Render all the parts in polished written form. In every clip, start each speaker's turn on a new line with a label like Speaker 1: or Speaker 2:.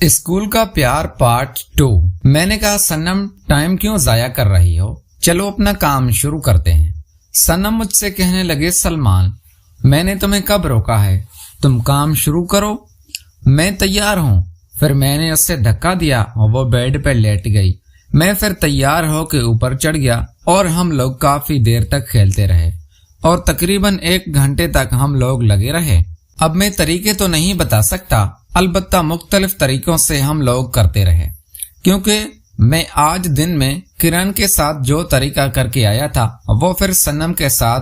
Speaker 1: School का प्यार part 2। मैंने कहा सनम टाइम क्यों जाया कर रही हो, चलो अपना काम शुरू करते हैं। सनम मुझसे कहने लगे सलमान मैंने तुम्हें कब रोका है, तुम काम शुरू करो, मैं तैयार हूँ। फिर मैंने उससे धक्का दिया और वो बेड पर लेट गई। मैं फिर तैयार होकर ऊपर चढ़ गया और हम लोग काफी देर तक खेलते रहे और तकरीबन 1 घंटे तक हम लोग लगे रहे। अब मैं तरीके तो नहीं बता सकता, अलबत्ता मुख्तलिफ तरीकों से हम लोग करते रहे, क्योंकि मैं आज दिन में किरण के साथ जो तरीका करके आया था वो फिर सनम के साथ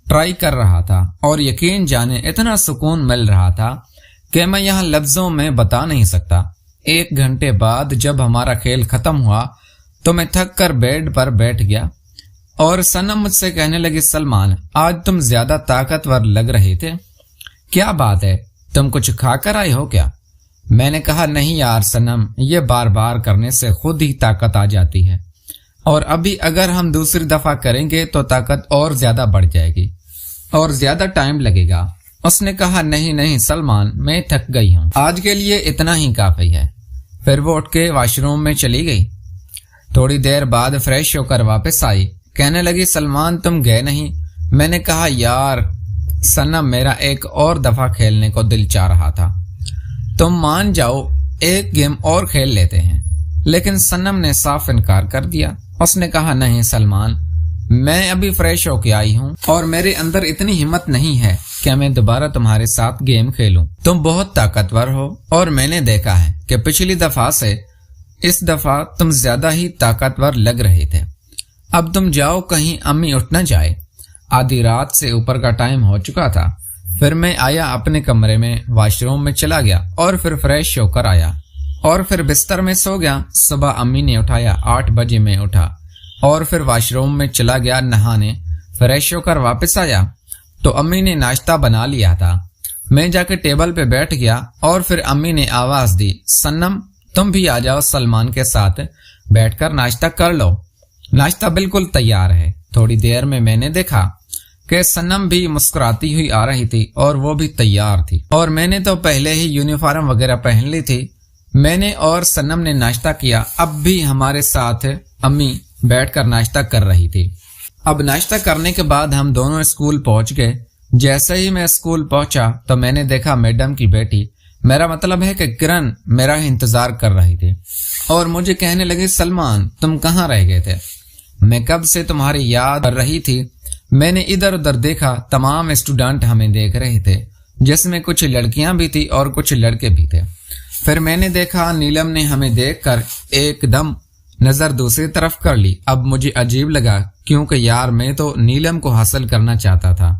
Speaker 1: ट्राई कर रहा था और यकीन जाने इतना सुकून मिल रहा था कि मैं यहाँ लफ्जों में बता नहीं सकता। 1 घंटे बाद जब हमारा खेल खत्म हुआ तो मैं थक कर बेड पर बैठ गया और सनम मुझसे कहने लगी सलमान आज तुम ज्यादा ताकतवर लग रहे थे, क्या बात है, तुम कुछ खाकर आए हो क्या? मैंने कहा नहीं यार सनम, ये बार बार करने से खुद ही ताकत आ जाती है और अभी अगर हम दूसरी दफा करेंगे तो ताकत और ज्यादा बढ़ जाएगी और ज्यादा टाइम लगेगा। उसने कहा नहीं नहीं सलमान, मैं थक गई हूँ, आज के लिए इतना ही काफी है। फिर वो उठ के वॉशरूम में चली गई। थोड़ी देर बाद फ्रेश होकर वापस आई, कहने लगी सलमान तुम गए नहीं। मैंने कहा यार सनम मेरा एक और दफा खेलने को दिल चाह रहा था, तुम मान जाओ एक गेम और खेल लेते हैं। लेकिन सनम ने साफ इनकार कर दिया। उसने कहा नहीं सलमान, मैं अभी फ्रेश होके आई हूँ और मेरे अंदर इतनी हिम्मत नहीं है कि मैं दोबारा तुम्हारे साथ गेम खेलूं। तुम बहुत ताकतवर हो और मैंने देखा है कि पिछली दफा से इस दफा तुम ज्यादा ही ताकतवर लग रहे थे। अब तुम जाओ, कहीं अम्मी उठ न जाए। आधी रात से ऊपर का टाइम हो चुका था। फिर मैं आया अपने कमरे में, वॉशरूम में चला गया और फिर फ्रेश होकर आया और फिर बिस्तर में सो गया। सुबह अम्मी ने उठाया, 8 बजे मैं उठा और फिर वॉशरूम में चला गया नहाने। फ्रेश होकर वापस आया तो अम्मी ने नाश्ता बना लिया था। मैं जाके टेबल पे बैठ गया और फिर अम्मी ने आवाज दी सनम तुम भी आ जाओ, सलमान के साथ बैठकर नाश्ता कर लो। नाश्ता बिल्कुल तैयार है। थोड़ी देर में मैंने देखा कि सनम भी मुस्कुराती हुई आ रही थी और वो भी तैयार थी और मैंने तो पहले ही यूनिफॉर्म वगैरह पहन ली थी। मैंने और सनम ने नाश्ता किया। अब भी हमारे साथ अम्मी बैठकर नाश्ता कर रही थी। अब नाश्ता करने के बाद हम दोनों स्कूल पहुंच गए। जैसे ही मैं स्कूल पहुंचा तो मैंने देखा मैडम की बेटी, मेरा मतलब है कि किरण, मेरा इंतजार कर रही थी और मुझे कहने लगी सलमान तुम कहाँ रह गए थे, मैं कब से तुम्हारी याद कर रही थी। मैंने इधर उधर देखा, तमाम स्टूडेंट हमें देख रहे थे, जिसमें कुछ लड़कियां भी थी और कुछ लड़के भी थे। फिर मैंने देखा नीलम ने हमें देखकर एकदम नजर दूसरी तरफ कर ली। अब मुझे अजीब लगा क्योंकि यार मैं तो नीलम को हासिल करना चाहता था,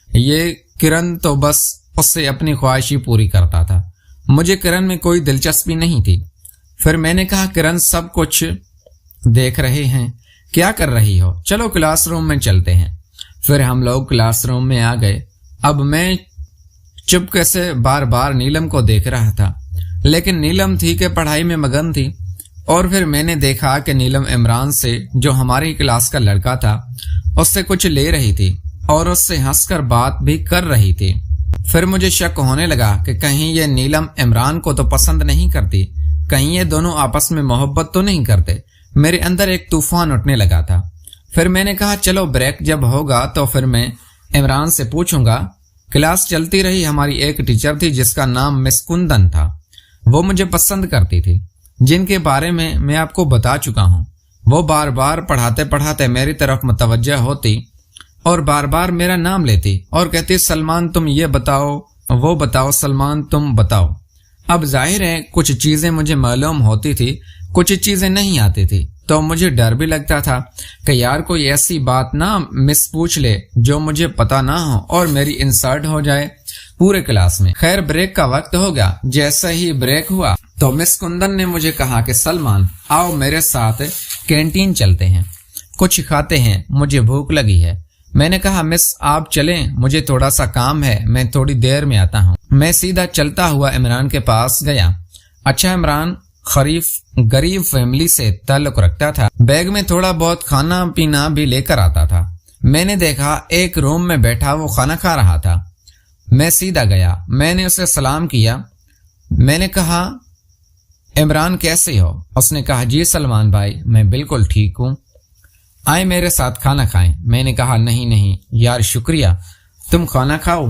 Speaker 1: ये किरण तो बस उससे अपनी ख्वाहिश पूरी करता था। मुझे किरण में कोई दिलचस्पी नहीं थी। फिर मैंने कहा किरण सब कुछ देख रहे हैं, क्या कर रही हो, चलो क्लासरूम में चलते हैं। फिर हम लोग क्लासरूम में आ गए। अब मैं चुपके से बार बार नीलम को देख रहा था, लेकिन नीलम थी कि पढ़ाई में मगन थी। और फिर मैंने देखा कि नीलम इमरान से, जो हमारी क्लास का लड़का था, उससे कुछ ले रही थी और उससे हंसकर बात भी कर रही थी। फिर मुझे शक होने लगा कि कहीं ये नीलम इमरान को तो पसंद नहीं करती, कहीं ये दोनों आपस में मोहब्बत तो नहीं करते। मेरे अंदर एक तूफान उठने लगा था। फिर मैंने कहा चलो ब्रेक जब होगा तो फिर मैं इमरान से पूछूंगा। क्लास चलती रही। हमारी एक टीचर थी जिसका नाम मिस कुंदन था। वो मुझे पसंद करती थी, जिनके बारे में मैं आपको बता चुका हूँ। वो बार बार पढ़ाते पढ़ाते मेरी तरफ मुतवज्जह होती और बार बार मेरा नाम लेती और कहती सलमान तुम ये बताओ, वो बताओ, सलमान तुम बताओ। अब जाहिर है कुछ चीजें मुझे मालूम होती थी, कुछ चीजें नहीं आती थी, तो मुझे डर भी लगता था कि यार कोई ऐसी बात ना मिस पूछ ले जो मुझे पता ना हो और मेरी इंसल्ट हो जाए पूरे क्लास में। खैर ब्रेक का वक्त हो गया। जैसे ही ब्रेक हुआ तो मिस कुंदन ने मुझे कहा कि सलमान आओ मेरे साथ कैंटीन चलते हैं, कुछ खाते हैं, मुझे भूख लगी है। मैंने कहा मिस आप चलें, मुझे थोड़ा सा काम है, मैं थोड़ी देर में आता हूँ। मैं सीधा चलता हुआ इमरान के पास गया। अच्छा इमरान गरीब फैमिली से ताल्लुक रखता था, बैग में थोड़ा बहुत खाना पीना भी लेकर आता था। मैंने देखा एक रूम में बैठा वो खाना खा रहा था। मैं सीधा गया, मैंने उसे सलाम किया। मैंने कहा عمران کیسے ہو؟ اس نے کہا جی سلمان بھائی میں بالکل ٹھیک ہوں، آئے میرے ساتھ کھانا کھائیں۔ میں نے کہا نہیں یار شکریہ، تم کھانا کھاؤ۔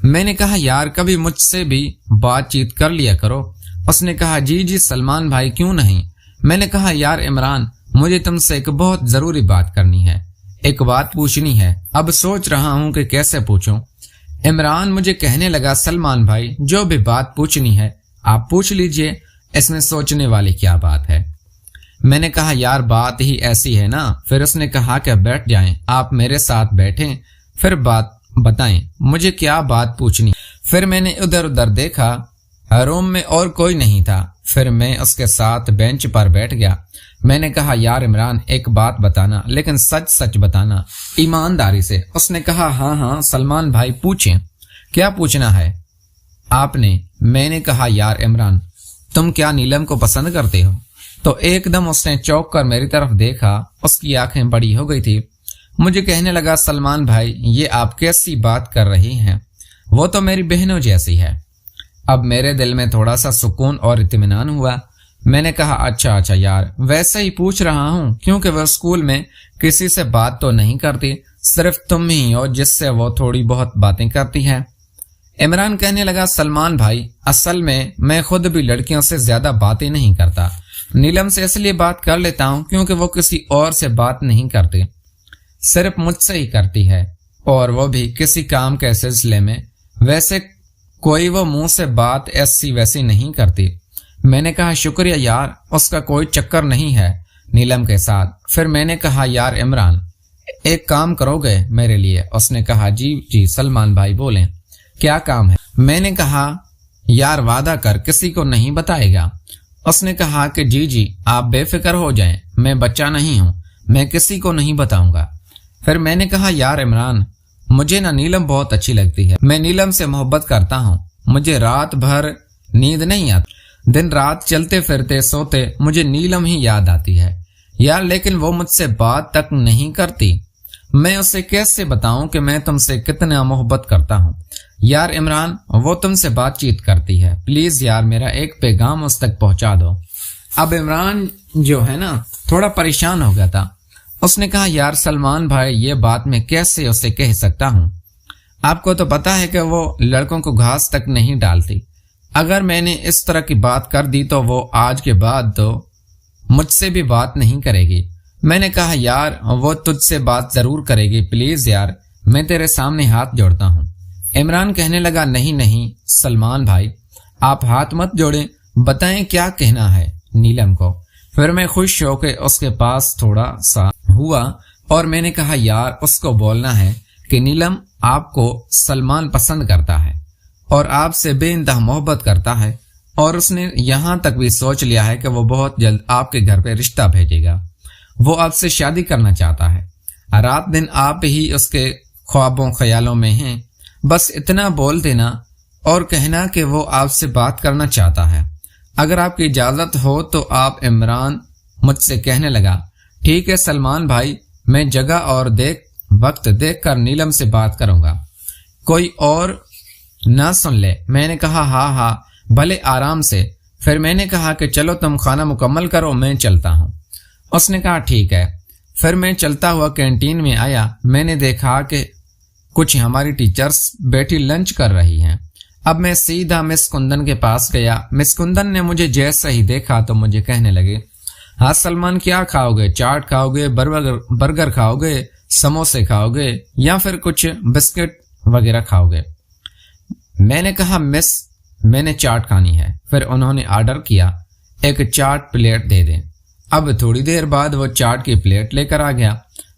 Speaker 1: میں نے کہا یار کبھی مجھ سے بھی بات چیت کر لیا کرو۔ اس نے کہا جی سلمان بھائی کیوں نہیں۔ میں نے کہا یار عمران مجھے تم سے ایک بہت ضروری بات کرنی ہے، ایک بات پوچھنی ہے، اب سوچ رہا ہوں کہ کیسے پوچھوں۔ عمران مجھے کہنے لگا سلمان بھائی جو بھی بات پوچھنی ہے آپ پوچھ لیجئے، اس میں سوچنے والی کیا بات ہے۔ میں نے کہا یار بات ہی ایسی ہے نا۔ پھر اس نے کہا کہ بیٹھ جائیں، آپ میرے ساتھ بیٹھیں، پھر بات بتائیں مجھے کیا بات پوچھنی۔ پھر میں نے ادھر ادھر دیکھا، روم میں اور کوئی نہیں تھا۔ پھر میں اس کے ساتھ بینچ پر بیٹھ گیا۔ میں نے کہا یار عمران ایک بات بتانا، لیکن سچ سچ بتانا، ایمانداری سے۔ اس نے کہا ہاں سلمان بھائی پوچھیں، کیا پوچھنا ہے آپ نے؟ میں نے کہا یار عمران تم کیا نیلم کو پسند کرتے ہو؟ تو ایک دم اس نے چونک کر میری طرف دیکھا، اس کی آنکھیں بڑی ہو گئی تھی۔ مجھے کہنے لگا سلمان بھائی یہ آپ کیسی بات کر رہی ہیں، وہ تو میری بہنوں جیسی ہے۔ اب میرے دل میں تھوڑا سا سکون اور اطمینان ہوا۔ میں نے کہا اچھا یار ویسے ہی پوچھ رہا ہوں، کیونکہ وہ اسکول میں کسی سے بات تو نہیں کرتی، صرف تم ہی ہو جس سے وہ تھوڑی بہت باتیں کرتی ہے۔ عمران کہنے لگا سلمان بھائی اصل میں خود بھی لڑکیوں سے زیادہ باتیں نہیں کرتا، نیلم سے اس لیے بات کر لیتا ہوں کیونکہ وہ کسی اور سے بات نہیں کرتی، صرف مجھ سے ہی کرتی ہے، اور وہ بھی کسی کام کے سلسلے میں، ویسے کوئی وہ منہ سے بات ایسی ویسی نہیں کرتی۔ میں نے کہا شکریہ یار، اس کا کوئی چکر نہیں ہے نیلم کے ساتھ۔ پھر میں نے کہا یار عمران ایک کام کرو گے میرے لیے؟ اس نے کہا جی سلمان بھائی بولیں کیا کام ہے؟ میں نے کہا یار وعدہ کر کسی کو نہیں بتائے گا۔ اس نے کہا کہ جی آپ بے فکر ہو جائیں، میں بچہ نہیں ہوں، میں کسی کو نہیں بتاؤں گا۔ پھر میں نے کہا یار عمران مجھے نا نیلم بہت اچھی لگتی ہے، میں نیلم سے محبت کرتا ہوں، مجھے رات بھر نیند نہیں آتی، دن رات چلتے پھرتے سوتے مجھے نیلم ہی یاد آتی ہے یار، لیکن وہ مجھ سے بات تک نہیں کرتی، میں اسے کیسے بتاؤں کہ میں تم سے کتنا محبت کرتا ہوں۔ یار عمران وہ تم سے بات چیت کرتی ہے، پلیز یار میرا ایک پیغام اس تک پہنچا دو۔ اب عمران جو ہے نا تھوڑا پریشان ہو گیا تھا۔ اس نے کہا یار سلمان بھائی یہ بات میں کیسے اسے کہہ سکتا ہوں، آپ کو تو پتا ہے کہ وہ لڑکوں کو گھاس تک نہیں ڈالتی، اگر میں نے اس طرح کی بات کر دی تو وہ آج کے بعد تو مجھ سے بھی بات نہیں کرے گی۔ میں نے کہا یار وہ تجھ سے بات ضرور کرے گی، پلیز یار میں تیرے سامنے ہاتھ جوڑتا ہوں۔ عمران کہنے لگا نہیں سلمان بھائی آپ ہاتھ مت جوڑیں، بتائیں کیا کہنا ہے نیلم کو۔ پھر میں خوش ہو کے اس کے پاس تھوڑا سا ہوا اور میں نے کہا یار اس کو بولنا ہے کہ نیلم آپ کو سلمان پسند کرتا ہے اور آپ سے بے انتہا محبت کرتا ہے، اور اس نے یہاں تک بھی سوچ لیا ہے کہ وہ بہت جلد آپ کے گھر پہ رشتہ بھیجے گا، وہ آپ سے شادی کرنا چاہتا ہے، رات دن آپ ہی اس کے خوابوں خیالوں میں ہیں، بس اتنا بول دینا اور کہنا کہ وہ آپ سے بات کرنا چاہتا ہے۔ اگر آپ کی اجازت ہو تو آپ عمران مجھ سے کہنے لگا ٹھیک ہے سلمان بھائی، میں جگہ اور وقت دیکھ کر نیلم سے بات کروں گا، کوئی اور نہ سن لے۔ میں نے کہا ہاں بھلے آرام سے۔ پھر میں نے کہا کہ چلو تم کھانا مکمل کرو میں چلتا ہوں۔ اس نے کہا ٹھیک ہے۔ پھر میں چلتا ہوا کینٹین میں آیا، میں نے دیکھا کہ کچھ ہماری ٹیچرز بیٹھی لنچ کر رہی ہیں۔ اب میں سیدھا مس کندن کے پاس گیا۔ مس کندن نے مجھے جیسا ہی دیکھا تو مجھے کہنے لگے ہاں سلمان کیا کھاؤ گے؟ چاٹ کھاؤ گے، برگر کھاؤ گے، سموسے کھاؤ گے، یا پھر کچھ بسکٹ وغیرہ کھاؤ گے؟ میں نے کہا مس میں نے چاٹ کھانی ہے۔ پھر انہوں نے آرڈر کیا ایک چاٹ پلیٹ دے دیں۔ اب تھوڑی دیر بعد وہ چاٹ کی پلیٹ لے کر آ گیا،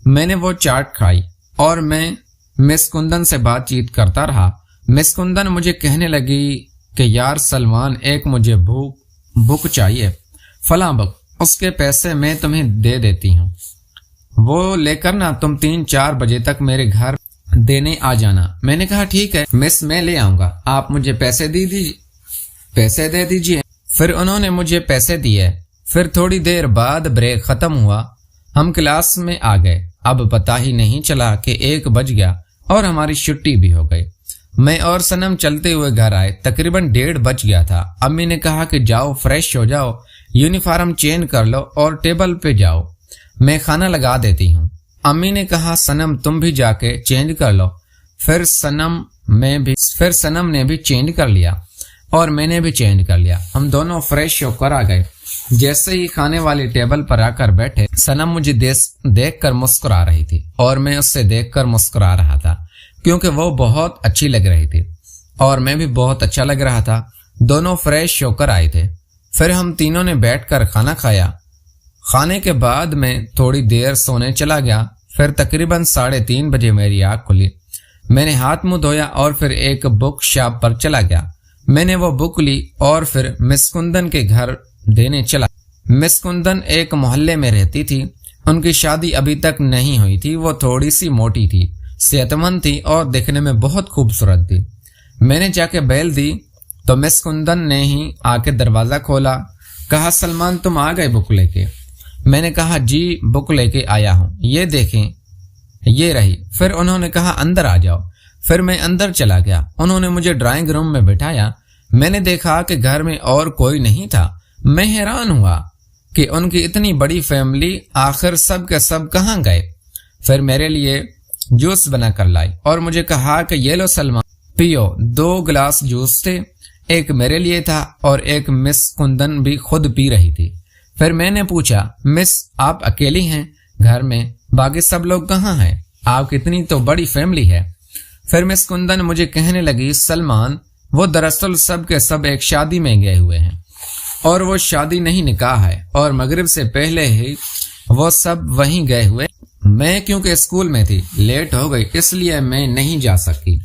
Speaker 1: میں نے وہ چاٹ کھائی اور میں مس کندن سے بات چیت کرتا رہا۔ مس کندن مجھے کہنے لگی کہ یار سلمان ایک مجھے بک چاہیے، فلاں بک، اس کے پیسے میں تمہیں دے دیتی ہوں، وہ لے کر نا تم 3-4 بجے تک میرے گھر دینے آ جانا۔ میں نے کہا ٹھیک ہے مس میں لے آؤں گا، آپ مجھے پیسے دے دیجیے۔ پھر انہوں نے مجھے پیسے دیے۔ پھر تھوڑی دیر بعد بریک ختم ہوا، ہم کلاس میں آ گئے۔ اب پتہ ہی نہیں چلا کہ 1 بج گیا اور ہماری چھٹی بھی ہو گئی۔ میں اور सनम चलते हुए घर आए। तकरीबन 1:30 बज गया था। अम्मी ने कहा कि जाओ फ्रेश हो जाओ, यूनिफॉर्म चेंज कर लो और टेबल पे जाओ, मैं खाना लगा देती हूँ। अम्मी ने कहा सनम तुम भी जाके चेंज कर लो। फिर सनम ने भी चेंज कर लिया और मैंने भी चेंज कर लिया। हम दोनों फ्रेश होकर आ गए। जैसे ही खाने वाली टेबल पर आकर बैठे, सनम मुझे देख कर मुस्कुरा रही थी और मैं उससे देखकर मुस्कुरा रहा था, क्योंकि वो बहुत अच्छी लग रही थी और मैं भी बहुत अच्छा लग रहा था। दोनों फ्रेश होकर आए थे। फिर हम तीनों ने बैठकर खाना खाया। खाने के बाद मैं थोड़ी देर सोने चला गया। फिर तकरीबन 3:30 बजे मेरी आँख खुली। मैंने हाथ मुंह धोया और फिर एक बुक शॉप पर चला गया। मैंने वो बुक ली और फिर मिस कुंदन के घर देने चला। मिस कुंदन एक मोहल्ले में रहती थी। उनकी शादी अभी तक नहीं हुई थी। वो थोड़ी सी मोटी थी, सेहतमंद थी और दिखने में बहुत खूबसूरत थी। मैंने जाके बेल दी तो मिस कुंदन ने ही आके दरवाजा खोला। कहा सलमान तुम आ गए बुक लेके? मैंने कहा जी बुक लेके आया हूँ, ये देखें ये रही। फिर उन्होंने कहा अंदर आ जाओ। फिर मैं अंदर चला गया। उन्होंने मुझे ड्राइंग रूम में बिठाया। मैंने देखा कि घर में और कोई नहीं था। मैं हैरान हुआ कि उनकी इतनी बड़ी फैमिली आखिर सब के सब कहाँ गए। फिर मेरे लिए जूस बनाकर लाई और मुझे कहा कि ये लो सलमान पियो। 2 गिलास जूस थे, एक मेरे लिए था और एक मिस कुंदन भी खुद पी रही थी। फिर मैंने पूछा मिस आप अकेली हैं घर में, बाकी सब लोग कहाँ हैं? आपकी इतनी तो बड़ी फैमिली है। फिर मिस कुंदन मुझे कहने लगी सलमान वो दरअसल सब के सब एक शादी में गए हुए हैं और वो शादी नहीं निकाह है और मगरिब से पहले ही वो सब वहीं गए हुए। मैं क्योंकि स्कूल में थी, लेट हो गई, इसलिए मैं नहीं जा सकी,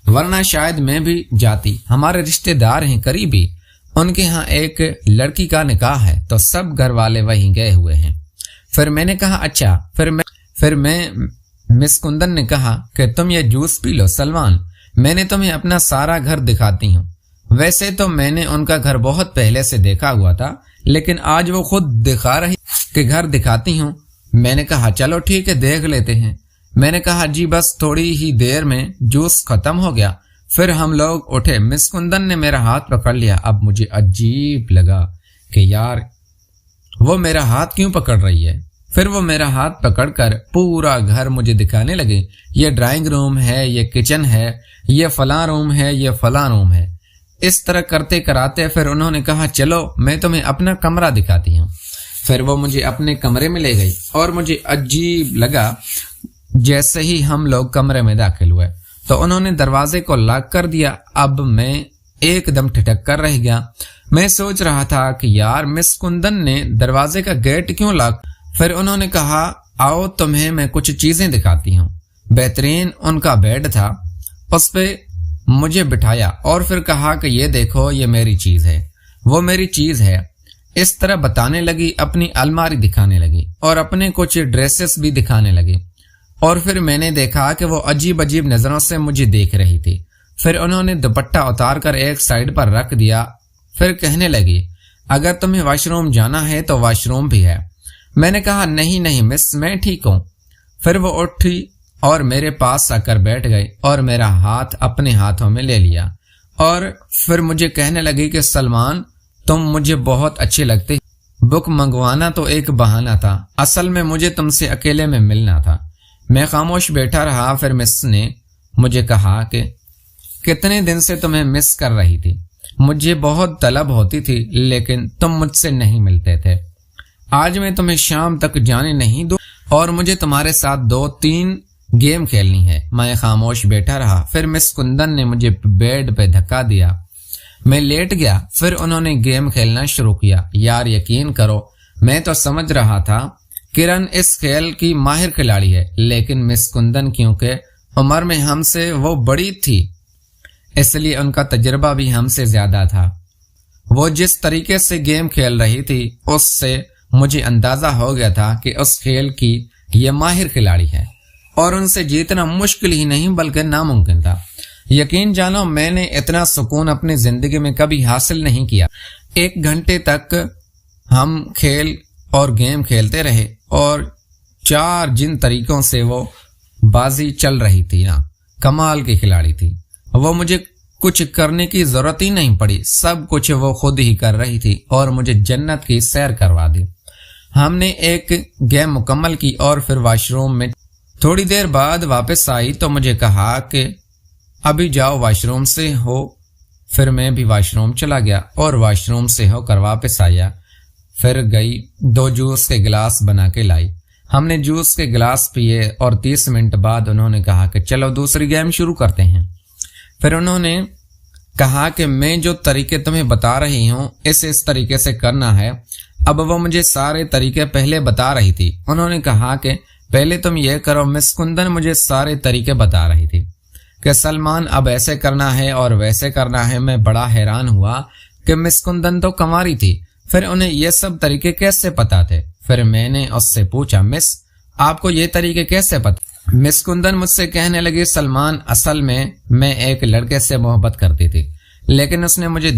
Speaker 1: वरना शायद मैं भी जाती। हमारे रिश्तेदार हैं करीबी, उनके यहाँ एक लड़की का निकाह है तो सब घर वाले वहीं गए हुए हैं। फिर मैंने कहा अच्छा। फिर मैं मिस कुंदन ने कहा कि तुम ये जूस पी लो सलमान, मैंने तुम्हें अपना सारा घर दिखाती हूँ। वैसे तो मैंने उनका घर बहुत पहले से देखा हुआ था, लेकिन आज वो खुद दिखा रही कि घर दिखाती हूँ। मैंने कहा चलो ठीक है देख लेते हैं। मैंने कहा जी बस थोड़ी ही देर में जूस खत्म हो गया। फिर हम लोग उठे। मिस कुंदन ने मेरा हाथ पकड़ लिया। अब मुझे अजीब लगा कि यार वो मेरा हाथ क्यों पकड़ रही है। फिर वो मेरा हाथ पकड़कर पूरा घर मुझे दिखाने लगे। ये ड्राइंग रूम है, ये किचन है, ये फलां रूम है, ये फलां रूम है। इस तरह करते कराते फिर उन्होंने कहा चलो मैं तुम्हें अपना कमरा दिखाती हूँ। फिर वो मुझे अपने कमरे में ले गई और मुझे अजीब लगा। जैसे ही हम लोग कमरे में दाखिल हुए तो उन्होंने दरवाजे को लॉक कर दिया। अब मैं एकदम ठिठक कर रह गया। मैं सोच रहा था कि यार मिस कुंदन ने दरवाजे का गेट क्यों लॉक। फिर उन्होंने कहा आओ तुम्हें मैं कुछ चीजें दिखाती हूँ। बेहतरीन उनका बेड था, उस पे मुझे बिठाया और फिर कहा कि ये देखो ये मेरी चीज है, वो मेरी चीज है। इस तरह बताने लगी, अपनी अलमारी दिखाने लगी और अपने कुछ ड्रेसेस भी दिखाने लगी। और फिर मैंने देखा कि वो अजीब अजीब नजरों से मुझे देख रही थी। फिर उन्होंने दुपट्टा उतार कर एक साइड पर रख दिया। फिर कहने लगी अगर तुम्हें वॉशरूम जाना है तो वॉशरूम भी है। मैंने कहा नहीं नहीं मिस मैं ठीक हूँ। फिर वो उठी और मेरे पास आकर बैठ गई और मेरा हाथ अपने हाथों में ले लिया और फिर मुझे कहने लगी कि सलमान तुम मुझे बहुत अच्छे लगते। बुक मंगवाना तो एक बहाना था, असल में मुझे तुमसे अकेले में मिलना था। मैं खामोश बैठा रहा। फिर मिस ने मुझे कहा कि कितने दिन से तुम्हें मिस कर रही थी, मुझे बहुत तलब होती थी लेकिन तुम मुझसे नहीं मिलते थे। आज मैं तुम्हें शाम तक जाने नहीं दूं और मुझे तुम्हारे साथ 2-3 गेम खेलनी है। मैं खामोश बैठा रहा। फिर मिस कुंदन ने मुझे बेड पे धक्का दिया, मैं लेट गया। फिर उन्होंने गेम खेलना शुरू किया। यार यकीन करो मैं तो समझ रहा था किरण इस खेल की माहिर खिलाड़ी है, लेकिन मिस कुंदन क्योंकि उम्र में हमसे वो बड़ी थी इसलिए उनका तजुर्बा भी हमसे ज्यादा था। वो जिस तरीके से गेम खेल रही थी उससे मुझे अंदाजा हो गया था कि उस खेल की ये माहिर खिलाड़ी है और उनसे जीतना मुश्किल ही नहीं बल्कि नामुमकिन था। यकीन जानो मैंने इतना सुकून अपनी जिंदगी में कभी हासिल नहीं किया। 1 घंटे तक हम खेल और गेम खेलते रहे और 4 जिन तरीकों से वो बाजी चल रही थी ना, कमाल की खिलाड़ी थी। وہ مجھے کچھ کرنے کی ضرورت ہی نہیں پڑی، سب کچھ وہ خود ہی کر رہی تھی اور مجھے جنت کی سیر کروا دی۔ ہم نے ایک گیم مکمل کی اور پھر واش روم میں تھوڑی دیر بعد واپس آئی تو مجھے کہا کہ ابھی جاؤ واش روم سے ہو۔ پھر میں بھی واش روم چلا گیا اور واش روم سے ہو کر واپس آیا۔ پھر گئی 2 جوس کے گلاس بنا کے لائی۔ ہم نے جوس کے گلاس پیے اور 30 منٹ بعد انہوں نے کہا کہ چلو دوسری گیم شروع کرتے ہیں۔ پھر انہوں نے کہا کہ میں جو طریقے تمہیں بتا رہی ہوں اس طریقے سے کرنا ہے۔ اب وہ مجھے سارے طریقے پہلے بتا رہی تھی۔ انہوں نے کہا کہ پہلے تم یہ کرو۔ مس کندن مجھے سارے طریقے بتا رہی تھی کہ سلمان اب ایسے کرنا ہے اور ویسے کرنا ہے۔ میں بڑا حیران ہوا کہ مس کندن تو کنواری تھی، پھر انہیں یہ سب طریقے کیسے پتا تھے؟ پھر میں نے اس سے پوچھا، مس آپ کو یہ طریقے کیسے پتا؟ مس کندن مجھ سے کہنے لگی، سلمان اصل میں ایک لڑکے سے محبت کرتی تھی، لیکن اس نے مجھے